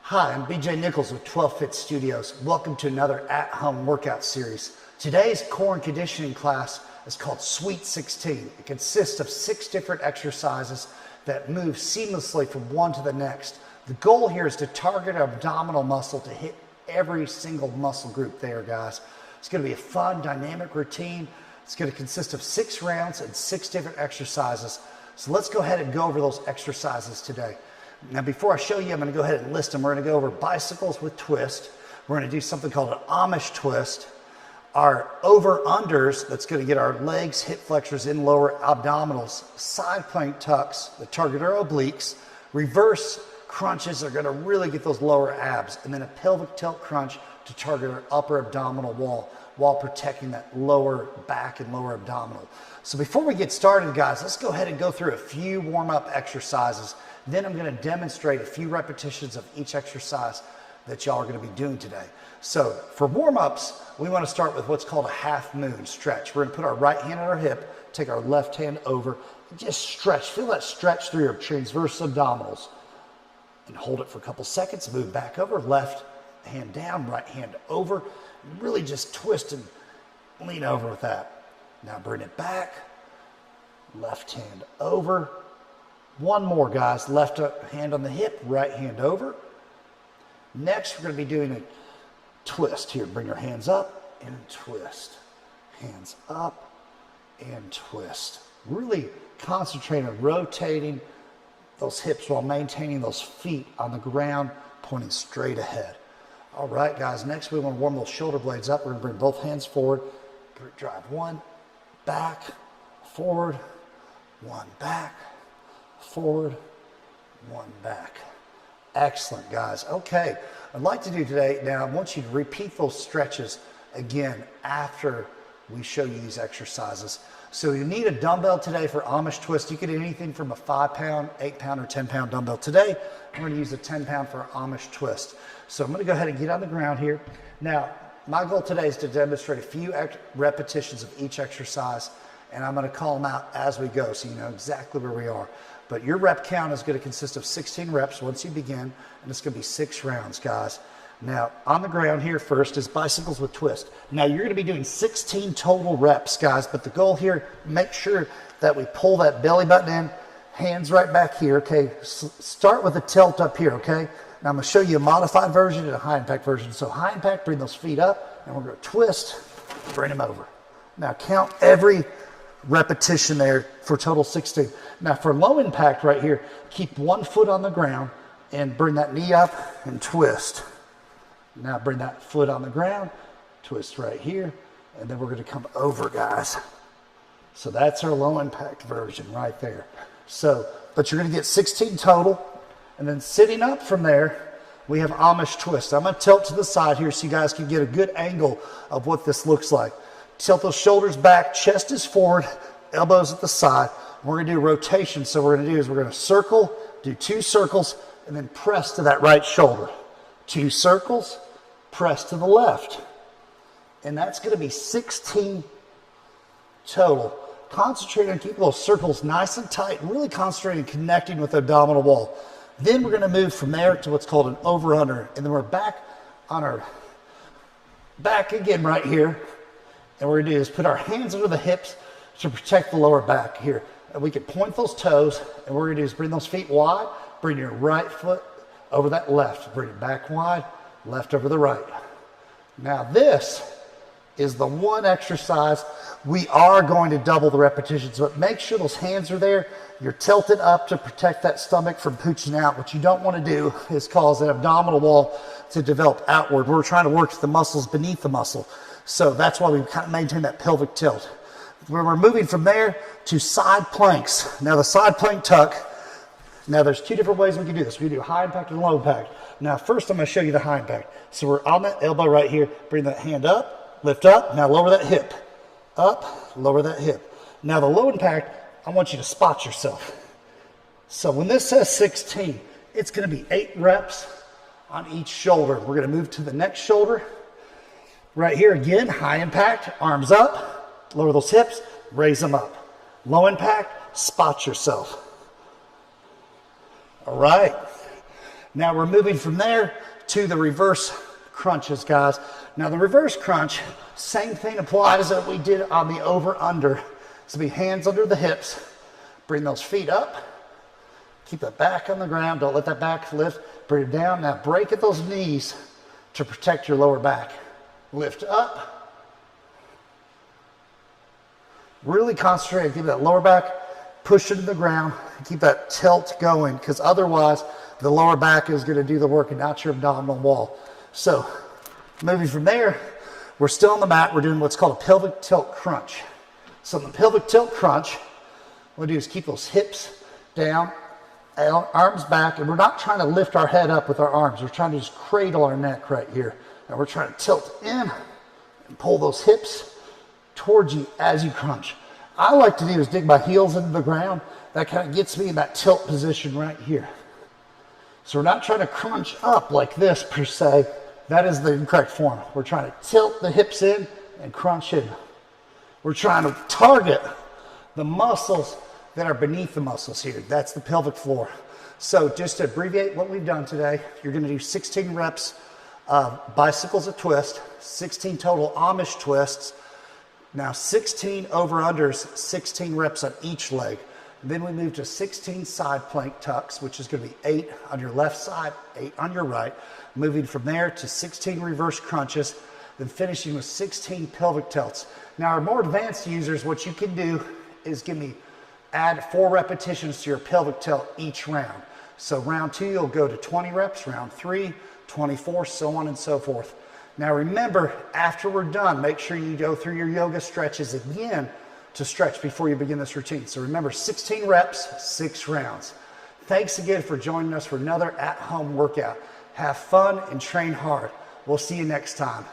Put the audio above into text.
Hi, I'm BJ Nichols with 12 Fit Studios. Welcome to another at-home workout series. Today's core and conditioning class is called Sweet 16. It consists of 6 different exercises that move seamlessly from one to the next. The goal here is to target our abdominal muscle to hit every single muscle group there, guys. It's going to be a fun, dynamic routine. It's going to consist of 6 rounds and 6 different exercises. So let's go ahead and go over those exercises today. Now, before I show you, I'm going to go ahead and list them. We're going to go over bicycles with twist. We're going to do something called an Amish twist. Our over-unders, that's going to get our legs, hip flexors, in lower abdominals. Side plank tucks that target our obliques. Reverse crunches are going to really get those lower abs. And then a pelvic tilt crunch to target our upper abdominal wall while protecting that lower back and lower abdominal. So before we get started, guys, let's go ahead and go through a few warm-up exercises. Then I'm going to demonstrate a few repetitions of each exercise that y'all are going to be doing today. So for warm-ups, we want to start with what's called a half moon stretch. We're going to put our right hand on our hip, take our left hand over, and just stretch. Feel that stretch through your transverse abdominals. And hold it for a couple seconds, move back over, left hand down, right hand over. Really just twist and lean over with that. Now bring it back, left hand over. One more, guys. Left hand on the hip, right hand over. Next, we're going to be doing a twist here. Bring your hands up and twist. Hands up and twist. Really concentrate on rotating those hips while maintaining those feet on the ground, pointing straight ahead. All right, guys. Next, we want to warm those shoulder blades up. We're going to bring both hands forward. Drive one, back, forward, one back, forward, one back. Excellent, guys. Okay, I'd like to do today, now I want you to repeat those stretches again after we show you these exercises. So you need a dumbbell today for Amish twist. You could do anything from a 5-pound, 8-pound, or 10-pound dumbbell. Today, I'm going to use a 10-pound for Amish twist. So I'm going to go ahead and get on the ground here. Now, my goal today is to demonstrate a few repetitions of each exercise, and I'm going to call them out as we go so you know exactly where we are. But your rep count is going to consist of 16 reps once you begin, and it's going to be 6 rounds, guys. Now, on the ground here first is bicycles with twist. Now, you're going to be doing 16 total reps, guys, but the goal here, make sure that we pull that belly button in, hands right back here, okay? Start with a tilt up here, okay? Now, I'm going to show you a modified version and a high impact version. So high impact, bring those feet up, and we're going to twist, bring them over. Now, count every repetition there for total 16. Now for low impact right here, keep one foot on the ground and bring that knee up and twist. Now bring that foot on the ground, twist right here, and then we're going to come over, guys. So that's our low impact version right there. So, but you're going to get 16 total, and then sitting up from there, we have Amish twist. I'm going to tilt to the side here so you guys can get a good angle of what this looks like. Tilt those shoulders back, chest is forward, elbows at the side. We're going to do rotation. So what we're going to do is we're going to circle, do 2 circles, and then press to that right shoulder. 2 circles, press to the left. And that's going to be 16 total. Concentrate on keeping those circles nice and tight, really concentrating on connecting with the abdominal wall. Then we're going to move from there to what's called an over-under. And then we're back on our back again right here. And what we're going to do is put our hands under the hips to protect the lower back here. And we can point those toes, and what we're going to do is bring those feet wide, bring your right foot over that left, bring it back wide, left over the right. Now this is the one exercise we are going to double the repetitions, but make sure those hands are there. You're tilted up to protect that stomach from pooching out. What you don't want to do is cause an abdominal wall to develop outward. We're trying to work the muscles beneath the muscle. So that's why we kind of maintain that pelvic tilt. When we're moving from there to side planks. Now the side plank tuck, now there's 2 different ways we can do this. We can do high impact and low impact. Now first I'm going to show you the high impact. So we're on that elbow right here. Bring that hand up, lift up. Now lower that hip. Up, lower that hip. Now the low impact, I want you to spot yourself. So when this says 16, it's going to be 8 reps on each shoulder. We're going to move to the next shoulder. Right here again, high impact, arms up, lower those hips, raise them up. Low impact, spot yourself. All right. Now we're moving from there to the reverse crunches, guys. Now the reverse crunch, same thing applies that we did on the over-under. So be hands under the hips, bring those feet up, keep the back on the ground, don't let that back lift, bring it down. Now break at those knees to protect your lower back. Lift up, really concentrate, keep that lower back, push it to the ground, keep that tilt going, because otherwise the lower back is gonna do the work and not your abdominal wall. So moving from there, we're still on the mat, we're doing what's called a pelvic tilt crunch. So in the pelvic tilt crunch, what we do is keep those hips down, arms back, and we're not trying to lift our head up with our arms. We're trying to just cradle our neck right here. And we're trying to tilt in and pull those hips towards you as you crunch. I like to do is dig my heels into the ground. That kind of gets me in that tilt position right here. So we're not trying to crunch up like this per se. That is the incorrect form. We're trying to tilt the hips in and crunch in. We're trying to target the muscles that are beneath the muscles here. That's the pelvic floor. So just to abbreviate what we've done today, you're gonna do 16 reps of bicycles a twist, 16 total Amish twists, now 16 over-unders, 16 reps on each leg. Then we move to 16 side plank tucks, which is gonna be 8 on your left side, 8 on your right. Moving from there to 16 reverse crunches, then finishing with 16 pelvic tilts. Now our more advanced users, what you can do is add 4 repetitions to your pelvic tilt each round. So round 2, you'll go to 20 reps, round 3, 24, so on and so forth. Now remember, after we're done, make sure you go through your yoga stretches again to stretch before you begin this routine. So remember, 16 reps, 6 rounds. Thanks again for joining us for another at-home workout. Have fun and train hard. We'll see you next time.